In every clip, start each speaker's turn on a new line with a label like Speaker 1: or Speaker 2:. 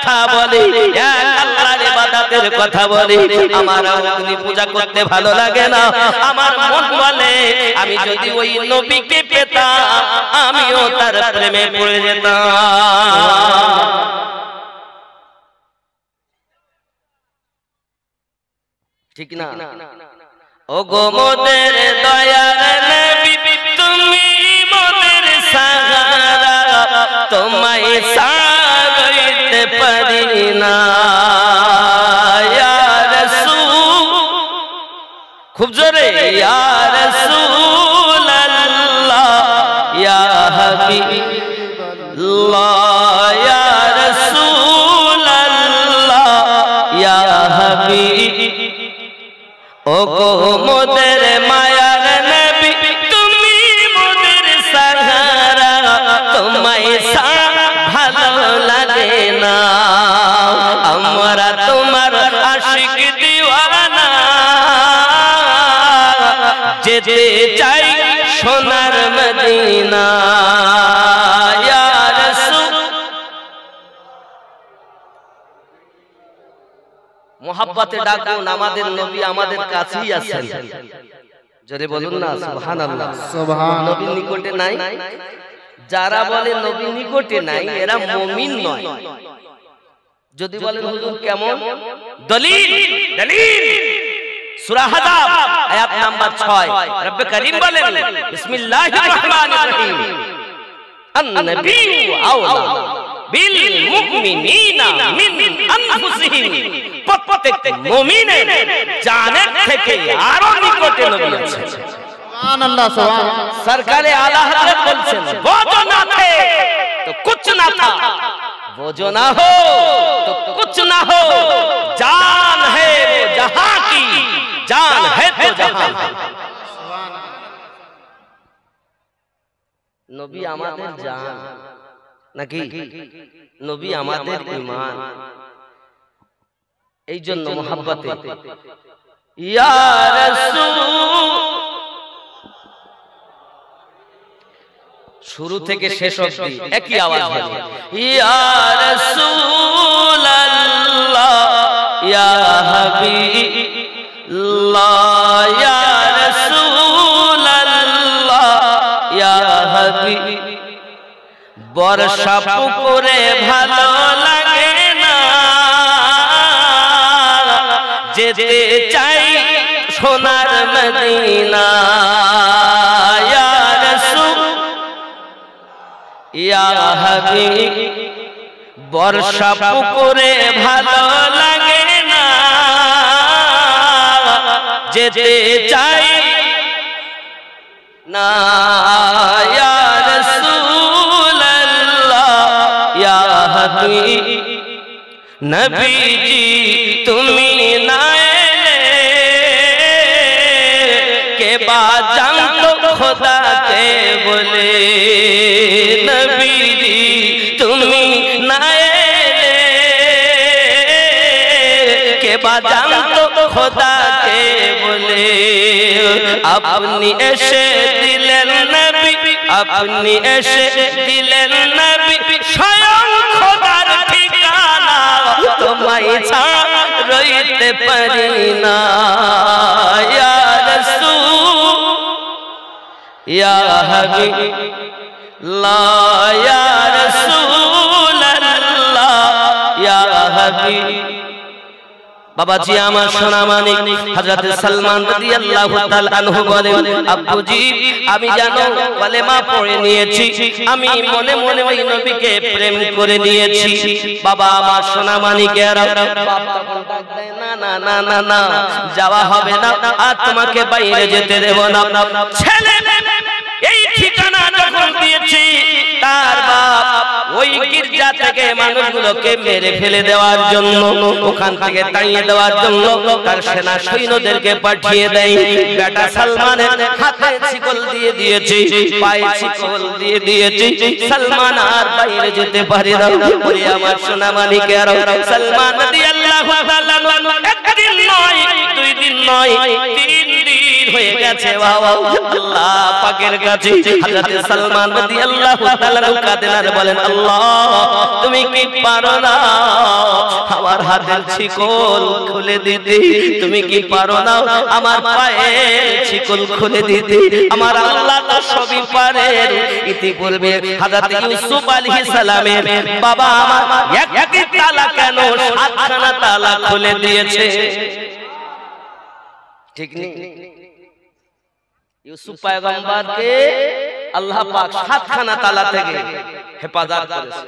Speaker 1: কথা বলি, এক আল্লাহর ইবাদতের কথা বলি, আমার অগ্নি পূজা করতে ভালো লাগে না। আমার মন বলে আমি যদি ওই নবীকে পেতাম আমিও তার প্রেমে পড়ে যেতাম। ঠিক না? ও গো মোদের দয়ার নবী তুমি মোদের সাহারা, তোমায় সারাইতে পারি না ইয়া রাসূল, খুব জোরে ইয়া রাসূলুল্লাহ ইয়া হাবিবাল্লাহ ইয়া রাসূলুল্লাহ ইয়া হাবিব। ও গো মোদের মায়ার নবী তুমি মোদের সাহারা, তোমায় ভালো লাগে না, আমরা তোমার আশিক দিওয়ানা, যেতে চাই সোনার মদিনা ইয়া রাসূল। মোহাব্বতে ডাকুন, আমাদের নবী আমাদের কাছেই আছেন, জোরে বলুন না সুবহানাল্লাহ। সুবহান নবীর নিকটে নাই, যারা বলে নবীর নিকটে নাই এরা মুমিন নয়। যদি বলেন হুজুর কেমন, দলিল দলিল সূরা আহজাব আয়াত নাম্বার 6 রব্বে কারীম বলেন বিসমিল্লাহির রহমানির রহিম আন-নাবিয়্যু আওলা বিল মুমিনিনা মিন আনফুসিহিম, প্রত্যেক মুমিনের জানের থেকে আরো নিকটে নবী আছেন। সুবহানাল্লাহ সুবহানাল্লাহ। সরকারে আলা হযরত বলছেন वो जो ना थे तो कुछ ना था, वो जो ना हो तो कुछ ना हो, जान है वो जहां की, जान है तो जहां। নবী আমাদের জান নাকি নবী আমাদের ঈমান, এই জন্য মোহাব্বতে ইয়া রাসূল শুরু থেকে শেষ অবধি একই আওয়াজ হবে ইয়া রাসূলুল্লাহ ইয়া হাবিবাল্লাহ ইয়া রাসূলুল্লাহ ইয়া হাবিব। বর্ষা পুকুরে ভালো লাগে না, যেতে চাই সোনার মদিনা ইয়া রাসূল ইয়া হাবিব। বর্ষা পুকুরে ভালো লাগে না, যেতে চাই না ইয়া রাসূলুল্লাহ ইয়া হাবিব। নবীজি তুমি না এলে কে বা জানতো খোদাকে বলে, নবীজি তুমি না এলে কে বা জানতো খোদাকে বলে। আপনি এসে দিলেন নবী, আপনি এসে দিলেন নবী স্বয়ং খোদার ঠিকানা, তোমায় ছাড়া রইতে পারি না ইয়া রাসূল ইয়া হাবিবাল্লাহ ইয়া রাসূলুল্লাহ ইয়া হাবিব। বাবাজি আমার সোনা মানিক হযরত সালমান রাদিয়াল্লাহু তাআলা আনহু বলেন আব্বুজি আমি জানো কালেমা পড়ে নিয়েছি, আমি মনে মনে ওই নবীকে প্রেম করে নিয়েছি। বাবা আমার সোনা মানিকেরা বাপ তখন ডাক দেয় না না না না না যাওয়া হবে না, আর তোমাকে বাইরে যেতে দেব না। ছেলে এই ঠিকানা যখন দিয়েছি তার বাপ ওই গির্জা থেকে মানুষগুলোকে মেরে ফেলে দেওয়ার জন্য, ওখান থেকে তাড়িয়ে দেওয়ার জন্য তার সেনা সৈন্যদেরকে পাঠিয়ে দেয়। বেটা সালমানের হাতে শিকল দিয়ে দিয়েছে, পায়ে শিকল দিয়ে দিয়েছে, সালমান আর বাইরে যেতে পারে না। ওরে আমার সোনা মানিকেরা সালমান রাদিয়াল্লাহু তাআলা একদিন নয়, দুই দিন নয়, তিন দিন হয়ে গেছে বাবা আল্লাহ পাকের কাছে হযরত সালমান রাদিয়াল্লাহু তাআলা কাঁদেন আর বলেন আল্লাহ তুমি কি পারো না আমার হাতের শিকল খুলে দিতে তুমি কি পারো না আমার পায়ের শিকল খুলে দিতে আমার আল্লাহ তো সবই পারেন ইতিপূর্বে হযরত ইউসুফ আলাইহিস সালামের বাবা আমার একটি তালা কেন সাতখানা তালা খুলে দিয়েছে ঠিক নেই ইউসুফ পয়গম্বরকে আল্লাহ পাক সাতখানা তালা থেকে হেফাজত করেছে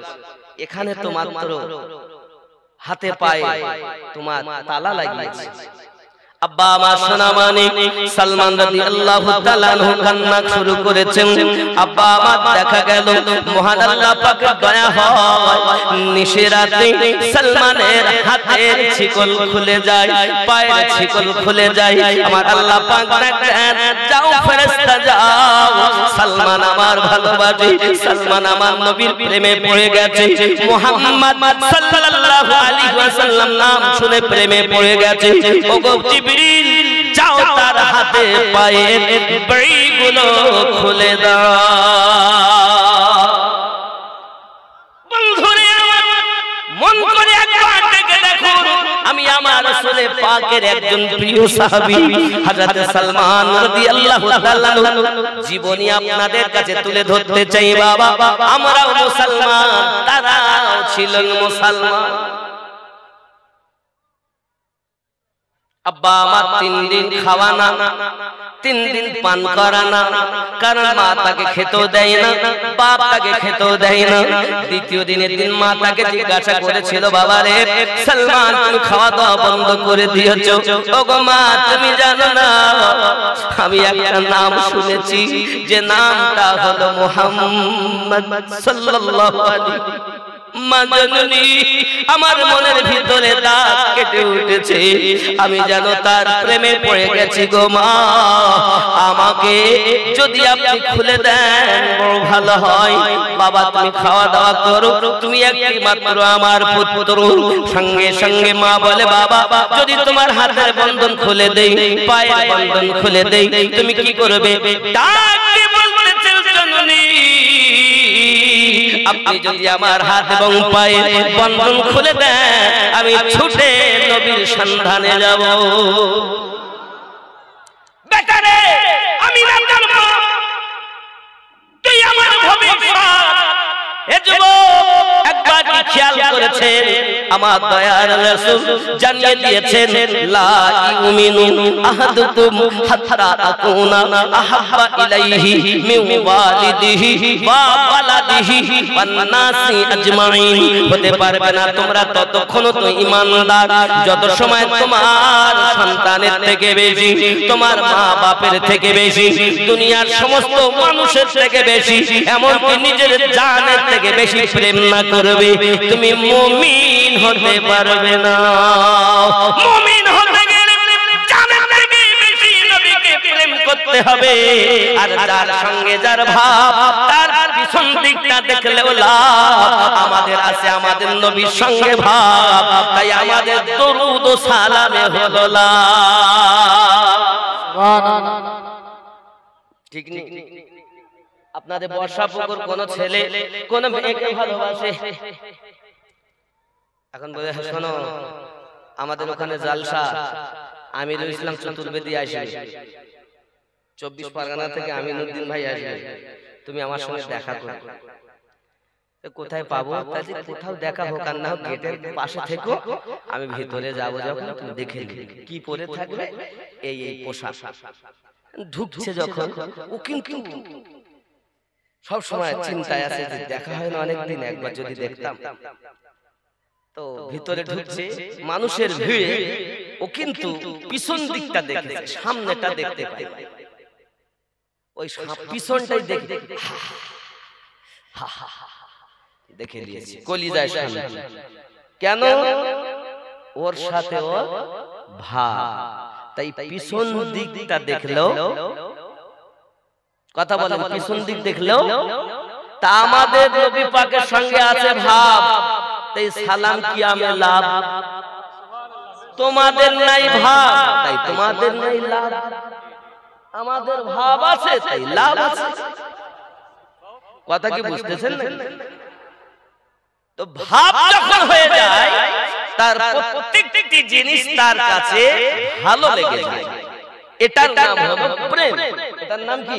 Speaker 1: এখানে তো মাত্র হাতে পায়ে তোমার তালা লাগিয়েছে আব্বা আমার সোনা মানিক সালমান রাদিয়াল্লাহু তাআলা আনহু কান্না শুরু করেছেন আব্বা আমার দেখা গেল মহান আল্লাহ পাকের দয়া হয় নিশিরাতে সালমানের হাতের শিকল খুলে যায় পায়ের শিকল খুলে যায় আমার আল্লাহ পাক ডাকেন যাও ফেরেশতা যাও সালমান আমার ভালোবাসে সালমান আমার নবীর প্রেমে পড়ে গেছে মুহাম্মদ সাল্লাল্লাহু আলাইহি ওয়াসাল্লাম নাম শুনে প্রেমে পড়ে গেছে ওগো যাও তার হাতে পায়ের বেড়িগুলো খুলে দাও বন্ধুরে মন করে একবার দেখে দেখুন আমি আমার রাসূলে পাকের একজন প্রিয় সাহাবী হযরত সালমান রাদিয়াল্লাহু তাআলা জীবনী আপনাদের কাছে তুলে ধরতে চাই বাবা আমরাও মুসলমান তারাও ছিলেন মুসলমান আব্বা আমার 3 দিন খাওয়া না 3 দিন পান করা না কারণ মা তাকে খেতেও দেয় না বাপ তাকে খেতেও দেয় না দ্বিতীয় দিনের দিন মা তাকে জিজ্ঞাসা করেছিল বাবা রে সালমান তুমি খাওয়া দাওয়া বন্ধ করে দিয়েছো ওগো মা তুমি জানো না আমি একটা নাম শুনেছি যে নামটা হলো মুহাম্মদ সাল্লাল্লাহু আলাইহি মা জননী আমার মনের ভিতরে দাগ কেটে উঠেছে আমি যেন তার প্রেমে পড়ে গেছি গো মা আমাকে যদি আপনি খুলে দেন বড় ভালো হয় বাবা তুমি খাওয়া দাওয়া করো তুমি একটি মাত্র আমার পুত্র সঙ্গে সঙ্গে মা বলে বাবা যদি তোমার হাতের বন্ধন খুলে দেই পায়ের বন্ধন খুলে দেই তুমি কি করবে ডাক দিয়ে বলতেছে জননী আপনি যদি আমার হাত এবং পায়ের বন্ধন খুলে দেন আমি ছুটে নবীর সন্ধানে যাব বেটারে আমি না জানব তুই আমার ভবিষ্যৎ এ যুবক একবার কি খেয়াল করেছেন আমার দয়ার রাসূল জানিয়ে দিয়েছেন লা ইউমিনু আহাদুকুম হাত্তা আকুনা আহাব্বা ইলাইহি মিন ওয়ালিদিহি ওয়া ওয়ালাদিহি ওয়ান নাসি আজমাইন হতে পারবে না তোমরা ততক্ষণ তো ঈমানদার যত সময় তোমার সন্তানের থেকে বেশি তোমার মা বাপের থেকে বেশি দুনিয়ার সমস্ত মানুষের থেকে বেশি এমনকি নিজের জানের থেকে বেশি প্রেম না করবে তুমি মুমিন হতে পারবে না মুমিন হতে গেলে জানের থেকে বেশি নবীকে প্রেম করতে হবে আর যার সঙ্গে যার ভাব তার পিছন দিকটা দেখলেও লাভ আমাদের আছে আমাদের নবীর সঙ্গে ভাব তাই আমাদের দরুদ ও সালামে হলো লাভ সুবহানাল্লাহ ঠিক নেই আপনাদের বর্ষাপুকুর কোন ছেলে কোন মেয়েকে ভালোবাসে এখন বলে শোনো আমাদের ওখানে জালসা আমিরুল ইসলাম চতুর্বেদী আসবে 24 পরগনা থেকে আমিনুদ্দিন ভাই আসবে তুমি আমার সঙ্গে দেখা করবে কোথায় পাবো তাহলে কোথাও দেখা হোক আর না হোক গেটের পাশে থেকো আমি ভিতরে যাব যখন তুমি দেখে নিবে কি পরে থাকবে এই এই পোশাক ঢুকছে যখন ও কিন্তু সব সময় চিন্তায় আছে যে দেখা হয় না অনেকদিন একবার যদি দেখতাম তো ভিতরে ঢুকছে মানুষের ভিড়ে ও কিন্তু পিছন দিকটা দেখেছে সামনেটা দেখতে পায় ওই পিছনটাই দেখে দেখে নিয়েছে কলিজায় সামনে কেন ওর সাথে ওর ভাব তাই পিছন দিকটা দেখলো কথা বলেন পিছন দিক দেখলেও তা আমাদের নবী পাকের সঙ্গে আছে ভাব তাই সালাম কি আমে লাভ তোমাদের নাই ভাব তাই তোমাদের নাই লাভ আমাদের ভাব আছে তাই লাভ আছে। কথা কি বুঝতেছেন না? তো ভাব যখন হয়ে যায় তার প্রত্যেকটি জিনিস তার কাছে ভালো লেগে যায়। এটার নাম হলো প্রেম। এটার নাম কি?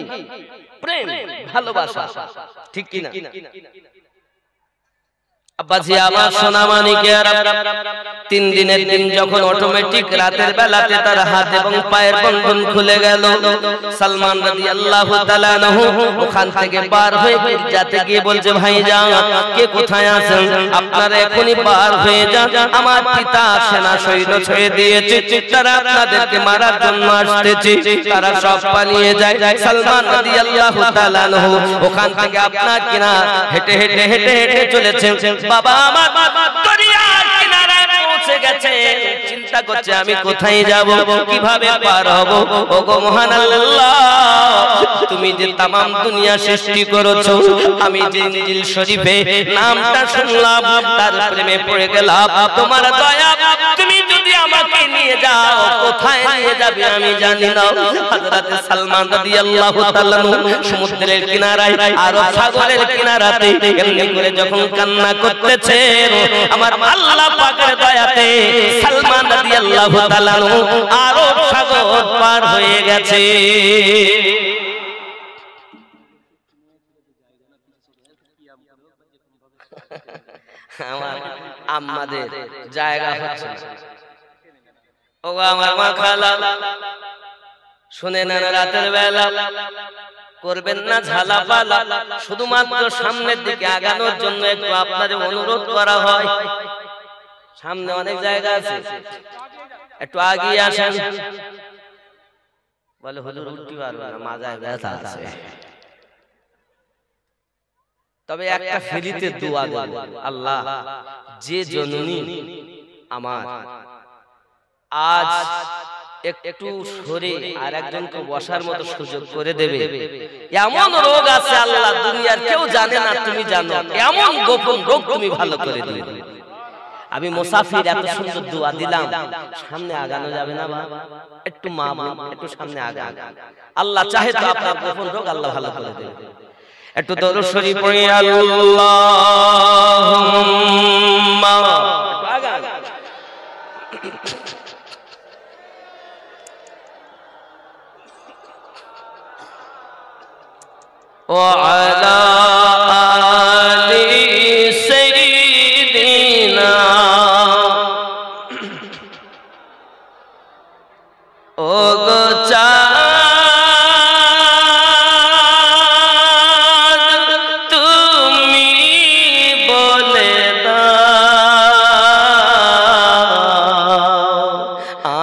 Speaker 1: প্রেম, ভালোবাসা। ঠিক কি না? আব্বাজি আমার সোনা মানিকেরা, 3 দিনের দিন যখন অটোমেটিক রাতের বেলাতে তার হাত এবং পায়ের বন্ধন খুলে গেল, সালমান রাদিয়াল্লাহু তাআলা আনহু ওখান থেকে পার হয়ে যাতে গিয়ে বলছে, ভাইজান কে কোথায় আছেন? আপনারা এখনই পার হয়ে যান, আমার পিতা সেনা সৈন্য ছেড়ে দিয়েছে, তারা আপনাদেরকে মারার জন্য আসতেছে। তারা সব পালিয়ে যায়। সালমান রাদিয়াল্লাহু তাআলা আনহু ওখান থেকে আপনার কিনা হেঁটে হেঁটে হেঁটে হেঁটে চলেছেন। বাবা আমার দরিয়ার কিনারায় পৌঁছে গেছে, চিন্তা করছে আমি কোথায় যাব, কিভাবে পার হব। ওগো মহান আল্লাহ, তুমি যে তামাম দুনিয়া সৃষ্টি করেছো, আমি যে ইনজিল শরীফে নামটা শুনলাম তার প্রেমে পড়ে গেলাম। তোমার দয়া, তুমি যদি আমাকে নিয়ে যাও, কোথায় নিয়ে যাবে আমি জানি না। হযরত সালমান রাদিয়াল্লাহু তাআলা সমুদ্রের কিনারায়, আরব সাগরের কিনারাতে এমনি করে যখন কান্না করতেছে, আমার আল্লাহ পাকের দয়াতে সালমান রাদিয়াল্লাহু তাআলা আরব সাগর পার হয়ে গেছে। আমার আমাদের জায়গা হচ্ছে না। ও আমার মা খালা, শুনে না, রাতের বেলা করবেন না ঝালাপালা, শুধুমাত্র সামনের দিকে আগানোর জন্য একটু আপনাদের অনুরোধ করা হয়। সামনে অনেক জায়গা আছে, একটু আগিয়ে আসেন। বলে হুজুর উঠতে পারবো না, মাজায় ব্যথা আছে। তবে একটা ফেরিতে দোয়া দেব, আল্লাহ যে জননী আমার আজ একটু সরে আর একজনকে বসার মতো সুযোগ করে দেবে। এমন রোগ আছে আল্লাহ দুনিয়ার কেউ জানে না, তুমি জানো, এমন গোপন রোগ তুমি ভালো করে দিবে। আমি মুসাফির, এত সুন্দর দোয়া দিলাম, সামনে আগানো যাবে না? একটু মা একটু সামনে আগান, আল্লাহ চাহে তো আপনার গোপন রোগ আল্লাহ ভালো করে দেবে। একটু দরুদ শরীফ পড়ি, আল্লাহুম্মা আগান। وعلى آل سيدنا ওগো চাঁদ তুমি বলে দাও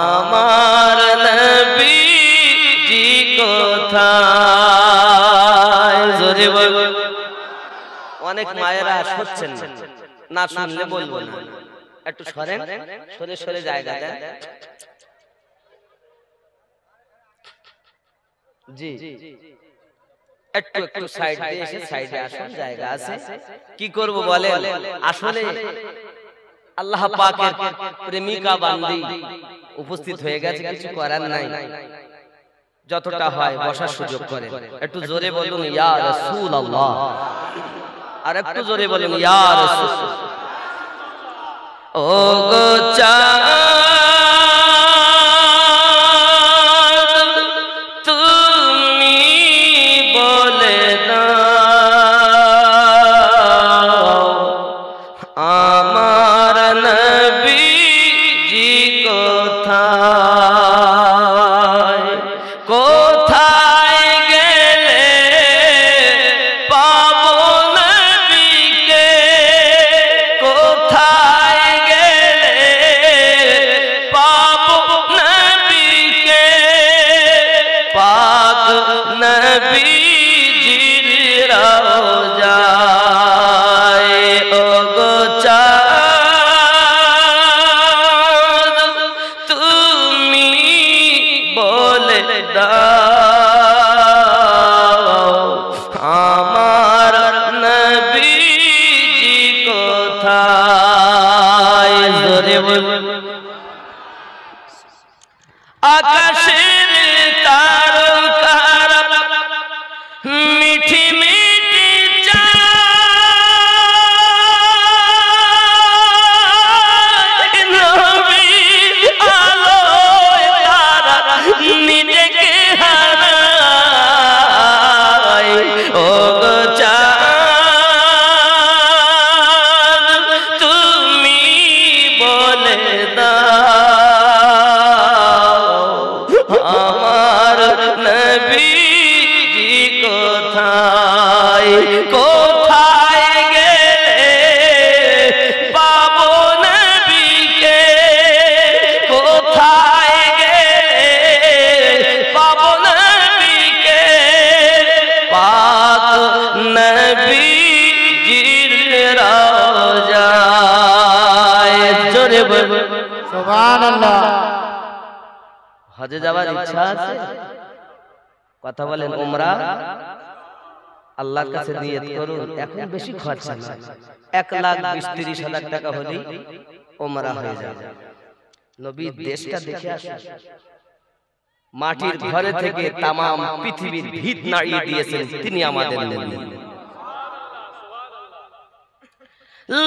Speaker 1: আমার নবীজি কোথায়। জোরে বল। অনেক মায়েরা শুনছেন না, শুনলে বলবো না, একটু সরেন, সরে সরে জায়গা দেন। জি একটু একটু সাইড দিয়ে এসে সাইডে আসুন, জায়গা আছে। কি করব বলেন, আসলে আল্লাহ পাকের প্রেমিকা বান্দি উপস্থিত হয়ে গেছে, কিছু করার নাই। যতটা হয় বসার সুযোগ করেন। একটু জোরে বলুন ইয়া রাসূলুল্লাহ, আর একটু জোরে বলুন ইয়া রাসূল। ও গো চাঁদ তুমি বলে দাও আমার নবীজি কোথায়। কোথায় গেলে পাবো নবীকে, কোথায় গেলে পাবো নবীকে, পাক নবীজির রওজায়। ওগো চাঁদ তুমি বলে দাও আমার নবীজি কোথায়। জোরে বল। আকাশের তারকা বলে দাও আমার নবীজি কোথায় কোথায় গেলে পাবো নবীকে কোথায় গেলে পাবো নবীকে পাক নবীজির রওজায় জোরে বল সুবহানাল্লাহ। হজে যাওয়ার ইচ্ছা আছে? কথা বলেন উমরা আল্লাহর কাছে নিয়ত করুন। এখন বেশি খরচা না, 1,20,30,000 টাকা হলেই উমরা হয়ে যাবে। নবীর দেশটা দেখে আসুন। মাটির ঘরে থেকে তামাম পৃথিবীর ভিত নাড়িয়ে দিয়েছেন তিনি আমাদের নবী।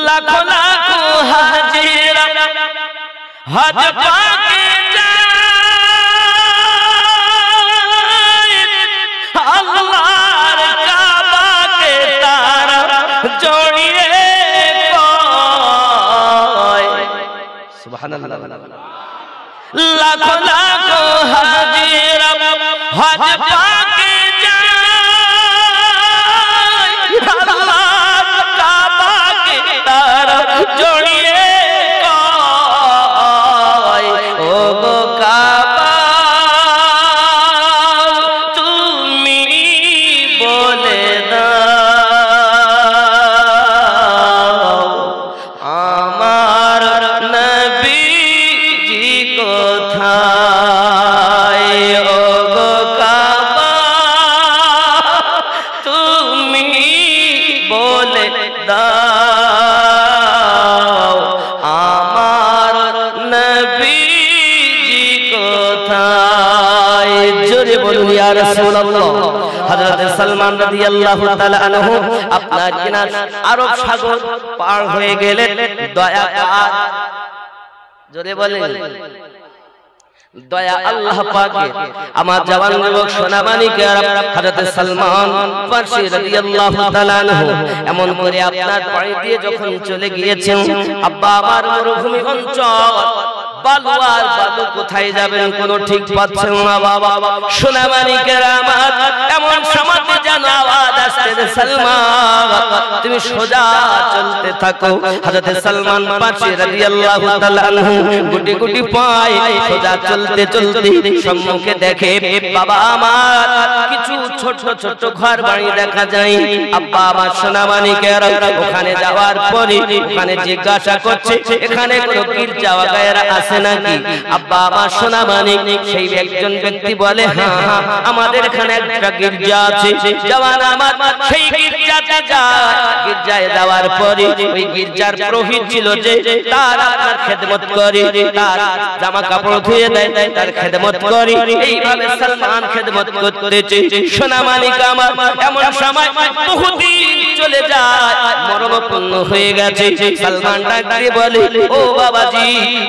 Speaker 1: লাখো লাখো হাজিরা হজ পাকে যায় আল্লাহর কাবাকে তারা জড়িয়ে কয় সুবহানাল্লাহ। লাখো লাখো হাজিরা হজ পাকে যায় আল্লাহর কাবাকে তারা জড়িয়ে কয় ও গো কাবা তুমি বলে দাও আমার নবীজি কোথায় ও গো কাবা তুমি বলে দাও আমার নবীজি কোথায় জোরে বলুন ইয়া রাসূলুল্লাহ। হযরত সালমান রাদিয়াল্লাহু তাআলা আনহু আপনার কিনা আরব সাগর পার হয়ে গেলেন দয়া পাক জোরে বলেন দয়া আল্লাহ পাকের। আমার জওয়ান যুবক সোনামানিকে হযরত সালমান ফারসি রাদিয়াল্লাহু তাআলা আনহু এমন করে আপনার পানি দিয়ে যখন চলে গিয়েছেন আব্বা আমার মরুভূমি অঞ্চল বালু আর বালু কোথায় যাবেন কোনো ঠিক পাচ্ছেন না বাবা। সোনামানিকের আমার এমন সমাজে যেন আওয়াজ আসছে সালমান তুমি সোজা চলতে থাকো। হযরত সালমান ফারসি রাদিয়াল্লাহু তাআলা আনহু গুটি গুটি পায় সোজা চলতে চলতে সম্মুখে দেখে বাবা আমার কিছু ছোট ছোট ঘর বাড়ি দেখা যায়। আব্বা আমার সোনামানিকের ওখানে যাওয়ার পরে ওখানে জিজ্ঞাসা করছে এখানে কোনো গির্জা গায়রা আছে নাকি? আব্বা আমার সোনামানিক সেই একজন ব্যক্তি বলে হ্যাঁ হ্যাঁ আমাদের এখানে একটা গির্জা আছে। জওয়ান আমার সেই গির্জাতে যায়। গির্জায় যাওয়ার পরে ওই গির্জার পুরোহিত ছিল যে তার আপনার খেদমত করে, তার জামা কাপড় ধুয়ে দেয়, তার খেদমত করে। এইভাবে সালমান খেদমত করতেছে। সোনামানিক আমার এমন সময় বহুদিন চলে যায় মরণাপন্ন হয়ে গেছে। সালমান ডাক দিয়ে বলে ও বাবাজি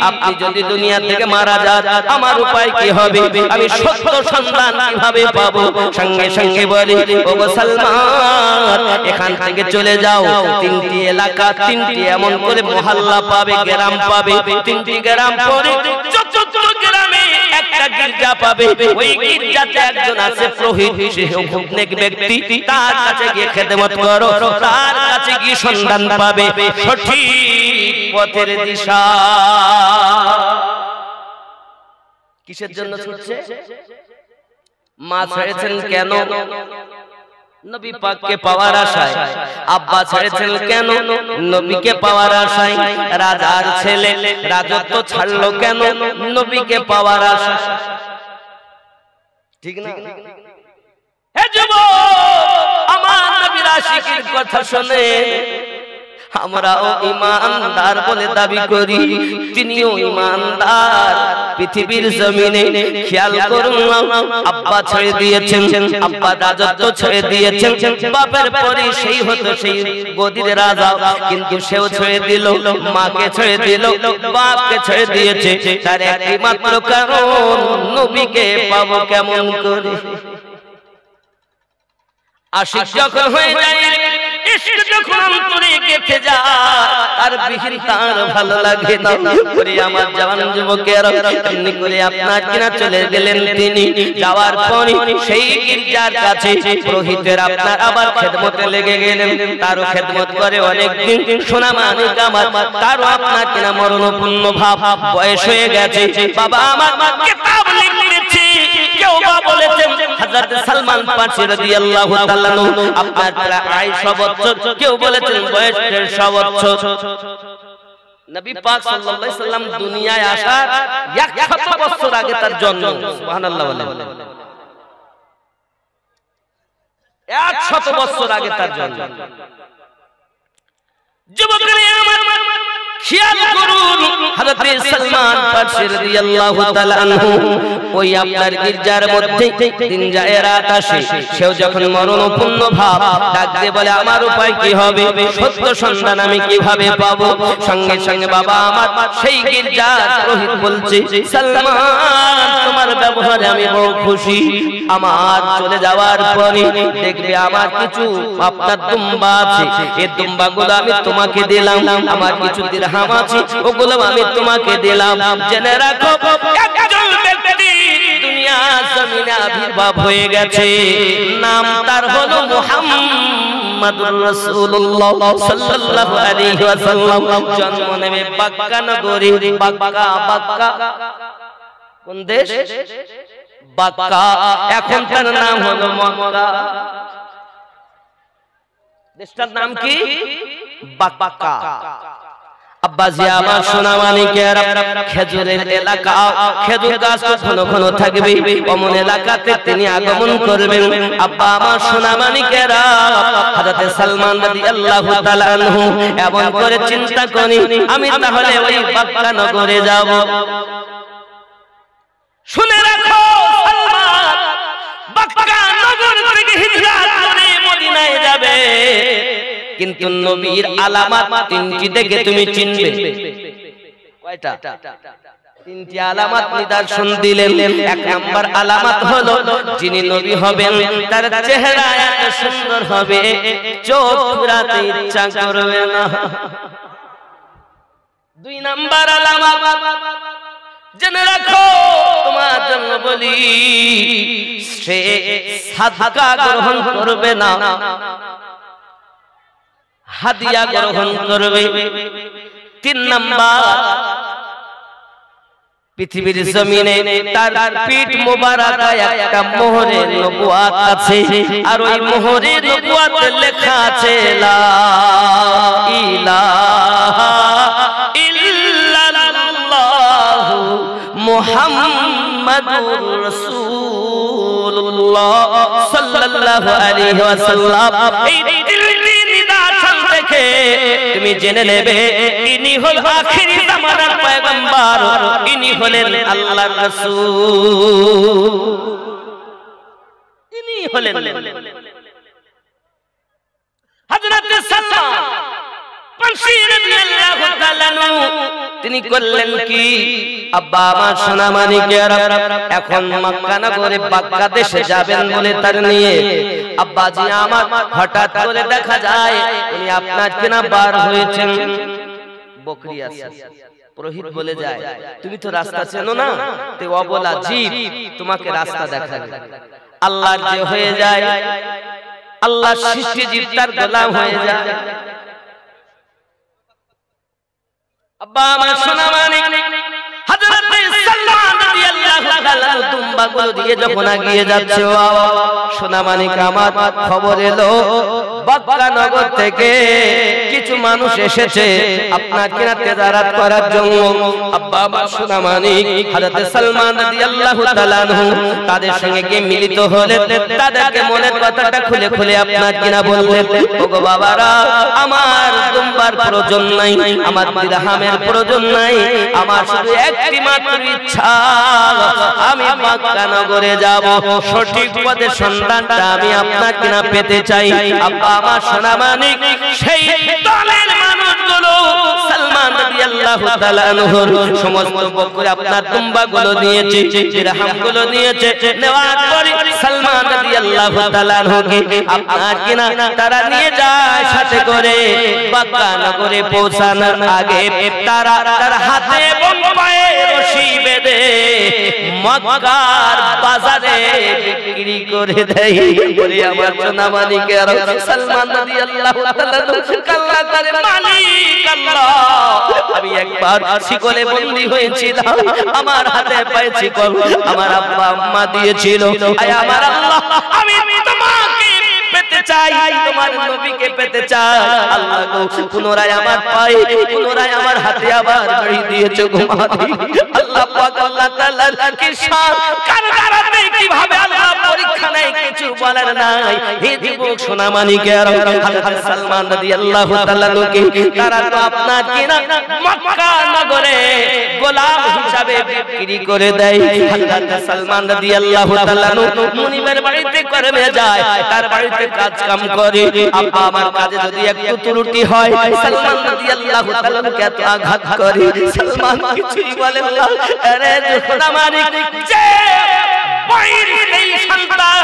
Speaker 1: আপনি যদি দুনিয়া থেকে মারা যান আমার উপায় কি হবে? আমি সত্য সন্তান কিভাবে পাবো? সঙ্গে সঙ্গে বলে ও গো সালমান এখান থেকে চলে যাও। তিনটি এলাকা তিনটি এমন করে মহল্লা পাবে, গ্রাম পাবে। তিনটি গ্রাম পরে চতুর্থ গ্রামে একটা গির্জা পাবে। ওই গির্জাতে একজন আছে পুরোহিত, সে খুব নেক ব্যক্তি। তার কাছে গিয়ে খেদমত করো, তার কাছে গিয়ে সন্ধান পাবে সঠিক পথের দিশা। কিসের জন্য ছুটছে? মা ছেড়েছেন কেন? নবী পাককে পাওয়ার আশায়। আব্বা ছেড়েছেন কেন? নবীকে পাওয়ার আশায়। রাজার ছেলে রাজত্ব ছাড়লো কেন? নবীকে পাওয়ার আশায়। ঠিক না? হে যুবক আমার নবীর আশিকের কথা শুনে আমরাও ঈমানদার বলে দাবি করি, তিনিও ঈমানদার। পৃথিবীর জমিনে খেয়াল করুন আব্বা ছেড়ে দিয়েছেন, আব্বা রাজত্ব ছেড়ে দিয়েছেন। বাপের পরে সেই হতো সেই গদির রাজা, কিন্তু সেও ছেড়ে দিল, মাকে ছেড়ে দিল, বাপকে ছেড়ে দিয়েছে। তার একটি মাত্র কারণ নবীকে পাবো কেমন করে? আশিক যখন হয়ে যায় ইশক যখন অন্তরে গেঁথে যায় আর বিহীন তার ভালো লাগে না। করে আমার জওয়ান যুবকেরা এমনি করে আপনার কিনা চলে গেলেন তিনি। যাওয়ার পরে সেই গির্জার কাছে পুরোহিতের আপনার আবার খেদমতে লেগে গেলেন। তারও খেদমত করে অনেকদিন। সোনা মানিক আমার তারও আপনার কিনা মরণপূর্ণ ভাব, বয়স হয়ে গেছে। বাবা আমার কিতাব লিখতেছে, কেউ বা বলেছেন হযরত সালমান ফারসি রাদিয়াল্লাহু তাআলা আপনার প্রায় 100 বছর, কেউ বলেছেন বয়স 150 বছর। নবী পাক সাল্লাল্লাহু আলাইহি সাল্লাম দুনিয়ায় আসার 100 বছর আগে তার জন্ম। সুবহানাল্লাহ বলেন, 100 বছর আগে তার জন্ম। যুবকেরা আমার খেয়াল করুন, হযরত সালমান ফারসি রাদিয়াল্লাহু তাআলা আনহু ওই আপনার গির্জার মধ্যে দিন যায় রাত আসে। সেও যখন মরণপূর্ণ ভাব ডাক দিয়ে বলে আমার উপায় কি হবে, সত্য সন্ধান আমি কিভাবে পাবো। সঙ্গে সঙ্গে বাবা আমার সেই গির্জার পুরোহিত বলছে, সালমান তোমার ব্যবহারে আমি বড় খুশি। আমার চলে যাওয়ার পরে দেখবে আমার কিছু আপনার দুম্বা আছে, এই দুম্বাগুলো আমি তোমাকে দিলাম। আমার কিছু দিরহাম আছে, ওগুলো আমি তোমাকে দিলাম। জেনে রাখো একজন ব্যক্তি দুনিয়া জমিনে আবির্ভাব হয়ে গেছে, নাম তার হলো মুহাম্মাদুর রাসূলুল্লাহ সাল্লাল্লাহু আলাইহি ওয়াসাল্লাম। জন্ম নেবে বাক্কা নগরী। বাক্কা কোন দেশ? বাক্কা। এখন তার নাম হলো মক্কা। দেশটার নাম কি? বাক্কা। আব্বাজি আমার সোনা মানিকেরা, খেজুরের এলাকা, খেজুর গাছ ঘন ঘন থাকবে, অমন এলাকাতে তিনি আগমন করবেন। আব্বা আমার সোনা মানিকেরা, হযরত সালমান রাদিয়াল্লাহু তাআলা আনহু এমন করে চিন্তা করি আমি তাহলে ওই বাক্কা নগরে যাব। শুনে রাখো, সালমান বাক্কা নগর থেকে হিজরত করে মদিনায় যাবে। কিন্তু নবীর আলামত তিনটি দেখে তুমি চিনবে। কয়টা? তিনটি আলামত নিদর্শন দিলেন। এক নাম্বার আলামত হলো যিনি নবী হবেন তার চেহারা এত সুন্দর হবে চোখ ফেরাতে ইচ্ছা করবে না। দুই নাম্বার আলামত জেনে রাখো, তোমার জন্য বলি, সে সাদকা গ্রহণ করবে না, হাদিয়া গ্রহণ করবে। তিন নাম্বার, পৃথিবীর জমিনে তার পিঠ মোবারকায় একটা মোহরে নবুয়াত আছে, আর ওই মোহরে নবুয়াতে লেখা আছে লা ইলাহা ইল্লাল্লাহু মুহাম্মাদুর রাসূলুল্লাহ সাল্লাল্লাহু আলাইহি ওয়াসাল্লাম। তুমি জেনে নেবে ইনি হল আখিরি জামানার পয়গম্বর, ইনি হলেন আল্লাহর রাসূল, ইনি হলেন হযরত সালমান ফারসি রাদিয়াল্লাহু তাআলা আনহু। তিনি করলেন কি, আব্বা আমার সোনা মানিকেরা, এখন মক্কা নগরে বাক্কা দেশে যাবেন বলে তার নিয়ে আব্বাজি আমার হঠাৎ করে দেখা যায় উনি আপনার কিনা বার হয়েছেন। বকরি আছে, পুরোহিত বলে যায় তুমি তো রাস্তা চেনো না, তে অবলা জীব তোমাকে রাস্তা দেখাবে। আল্লাহর যে হয়ে যায়, আল্লাহর সৃষ্টি জীব তার গোলাম হয়ে যায়। আব্বা আমার সোনা মানিক হযরত সালমান রাদিয়াল্লাহু তাআলা দুম্বাগুলো দিয়ে যখন এগিয়ে যাচ্ছে, সোনা মানিক আমার খবর এলো বাক্কা নগর থেকে কিছু মানুষ এসেছে আপনার কিনা তেজারাত করার জন্য। আব্বা আমার সোনা মানিক হযরত সালমান রাদিয়াল্লাহু তাআলা আনহু তাদের সঙ্গে গিয়ে মিলিত হলেন। তাদেরকে মনের কথাটা খুলে খুলে আপনার কিনা বললেন, ওগো বাবারা, আমার দুম্বার প্রয়োজন নাই, আমার দিরহামের প্রয়োজন নাই, আমার শুধু একটি মাত্র ইচ্ছা, আমি বাক্কা নগরে যাব, সঠিক পথের সন্ধানটা আমি আপনার কিনা পেতে চাই। আব্বা আমার সোনা মানিক সেই দলের মানুষগুলো সালমান রাদিয়াল্লাহু তাআলা আনহুর সমস্ত বকরি আপনার দুম্বাগুলো নিয়েছে, দিরহামগুলো নিয়েছে, নেওয়ার পরে সালমান রাদিয়াল্লাহু তাআলা আনহুকে আপনার কিনা তারা নিয়ে যায় সাথে করে। মক্কা নগরে পৌঁছানোর আগে তারা তার হাতে এবং পায়ে রশি বেঁধে মক্কার বাজারে বিক্রি করে দেয়। বলি আমার সোনা মানিকের সালমান রাদিয়াল্লাহু তাআলা কাল্লা করে মালিক আল্লাহ, আমি একবার শিকলে বন্দী হয়েছিলাম, আমার হাতে পায়ে শিকল আমার আব্বা আম্মা দিয়েছিল। আয় আমার আল্লাহ, আমি তোমাকে পেতে চাই, তোমার নবীকে পেতে চাই। আল্লাহ গো, পুনরায় আমার পায়ে পুনরায় আমার হাতে আবার বাড়ি দিয়েছো গো মালিক। আল্লাহ পাক আল্লাহ তাআলার কি শান, কার দ্বারাতে কিভাবে আল্লাহ পরীক্ষা নেয় কিছু বলার নাই। হে যুবক সোনা মানিকের হযরত সালমান রাদিয়াল্লাহু তাআলা কে তারা তো আপনার কিনা মক্কা নগরে গোলাম হিসাবে বিক্রি করে দেয়। হযরত সালমান রাদিয়াল্লাহু তাআলা মুনিবের বাড়িতে কর্মে যায়, তার বাড়িতে কাজ কাম করে। আব্বা আমার কাজে যদি একটু ত্রুটি হয় সালমান রাদিয়াল্লাহু তাআলা কে এত আঘাত করে। সালমান কিছুই বলে না। আরে সোনা মানিক যে বাইর এই সন্তান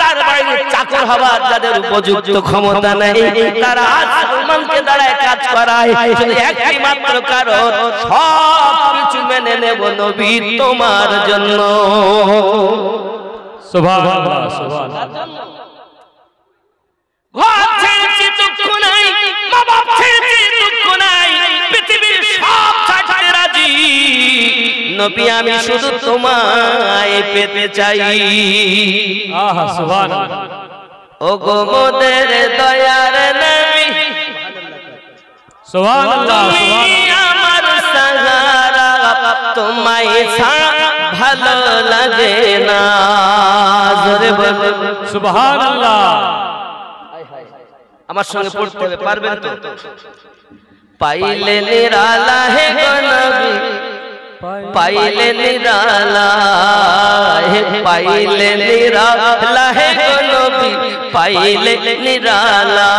Speaker 1: তার বাইরে চাকর হবার যাদের উপযুক্ত ক্ষমতা নেই, তারা সালমানকে দাঁড়ায় কাজ করায় শুধু একটি মাত্র কারণ, সব কিছু মেনে নেব নবী তোমার জন্য।
Speaker 2: সুবহানাল্লাহ সুবহানাল্লাহ।
Speaker 1: ঘর ছেড়েছি দুঃখ নাই, মা বাপ ছেড়েছি দুঃখ নাই, পৃথিবীর সব ছাড়তে রাজি, নবী আমি শুধু তোমায় পেতে চাই।
Speaker 2: আহা সুবহানাল্লাহ।
Speaker 1: ও গো মোদের দয়ার নবী,
Speaker 2: সুবহানাল্লাহ সুবহানাল্লাহ।
Speaker 1: আমার সাহারা, তোমায় ছাড়া ভালো লাগে না। জোরে বলুন
Speaker 2: সুবহানাল্লাহ।
Speaker 1: আমার সঙ্গে পড়তে হবে, পারবেন তো? পাইলে নিরালা হে গো নবী, পাইলে নিরালা হে, পাইলে নিরালা হে গো নবী, পাইলে নিরালা।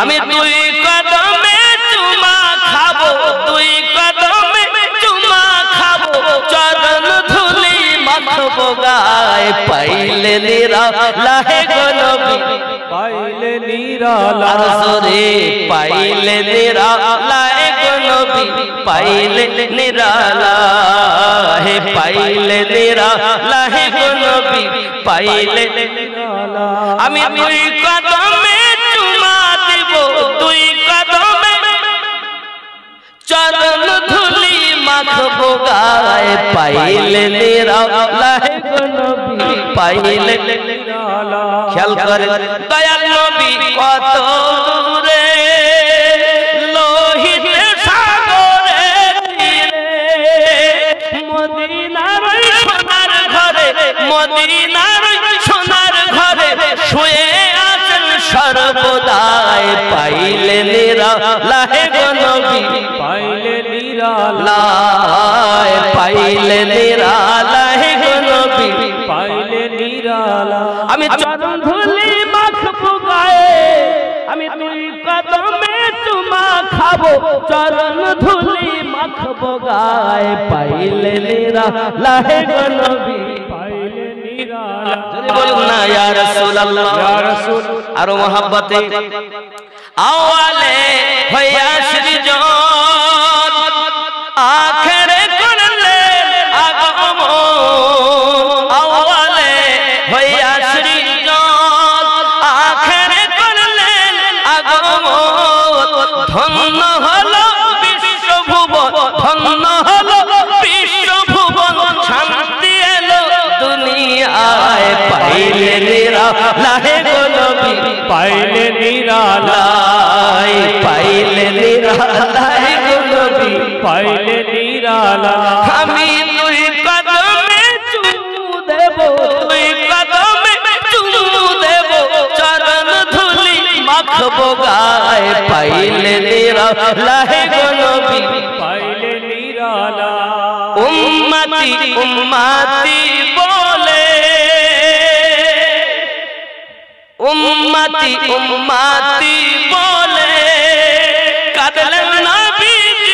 Speaker 1: আমি দুই কদমে চুমা খাবো, দুই কদমে চুমা খাবো, চরণ ধুলি মাখবো গায়। পাইলে নিরালা হে গো নবী,
Speaker 2: পাইলে নিরালা।
Speaker 1: আর জোরে পাইলে নিরালা হে গো নবী, পাইলে নিরালা হে, পাইলে নিরালা হে গো নবী, পাইলে নিরালা। আমি দুই কদমে চুমা দিব, দুই কদমে চরণ ধুলি মাখবো গায়। পাইলে নিরালা হে গো নবী, পাইলে নিরালা। খেয়াল করে দয়াল নবী কত দূরে, লোহিত সাগরের তীরে, মদিনার সোনার ঘরে, মদিনার সোনার ঘরে শুয়ে আছেন সর্বদাই। পাইলে নিরালা হে গো নবী,
Speaker 2: পাইলে নিরালা।
Speaker 1: পাইলে নিরালা হে গো নবী,
Speaker 2: পাইলে নিরালা।
Speaker 1: আমি চরণ ধুলি মাখবো গায়ে, আমি দুই কদমে চুমা খাবো, চরণ ধুলি মাখবো গায়ে। পাইলে নিরালা হে গো নবী,
Speaker 2: পাইলে নিরালা।
Speaker 1: বলুন না ইয়া রাসূলুল্লাহ,
Speaker 2: ইয়া রাসূল।
Speaker 1: আরো মহব্বতে আওয়ালে হইয়া সৃজন, আখেরে করলেন আগমন। আওয়ালে হইয়া সৃজন, আখেরে করলেন আগমন। ধন্য হলো বিশ্বভুবন, ধন্য হলো বিশ্বভুবন, শান্তি এলো দুনিয়ায়। পাইলে নিরালা হে গো নবী,
Speaker 2: পাইলে নিরালা।
Speaker 1: পাইলে নিরালা হে গো নবী,
Speaker 2: পাইলে নিরালা।
Speaker 1: আমি দুই কদমে চুমু দেব, দুই কদমে চুমু দেব, চরণ ধুলি মাখবো গায়। পাইলে নিরালা হে গো নবী,
Speaker 2: পাইলে নিরালা।
Speaker 1: উম্মতি উম্মতি বলে, উম্মতি উম্মতি বলে কাঁদলেন নবীজি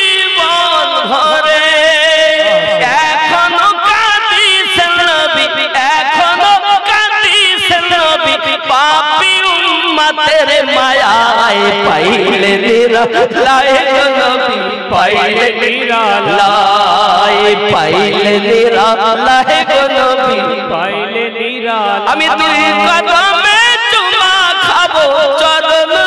Speaker 1: পাইলে নিরালায় গো নবী পাইলে নিরালায় পাইলে নিরালায় গো নবী
Speaker 2: পাইলে নিরালা
Speaker 1: আমি দুই কদমে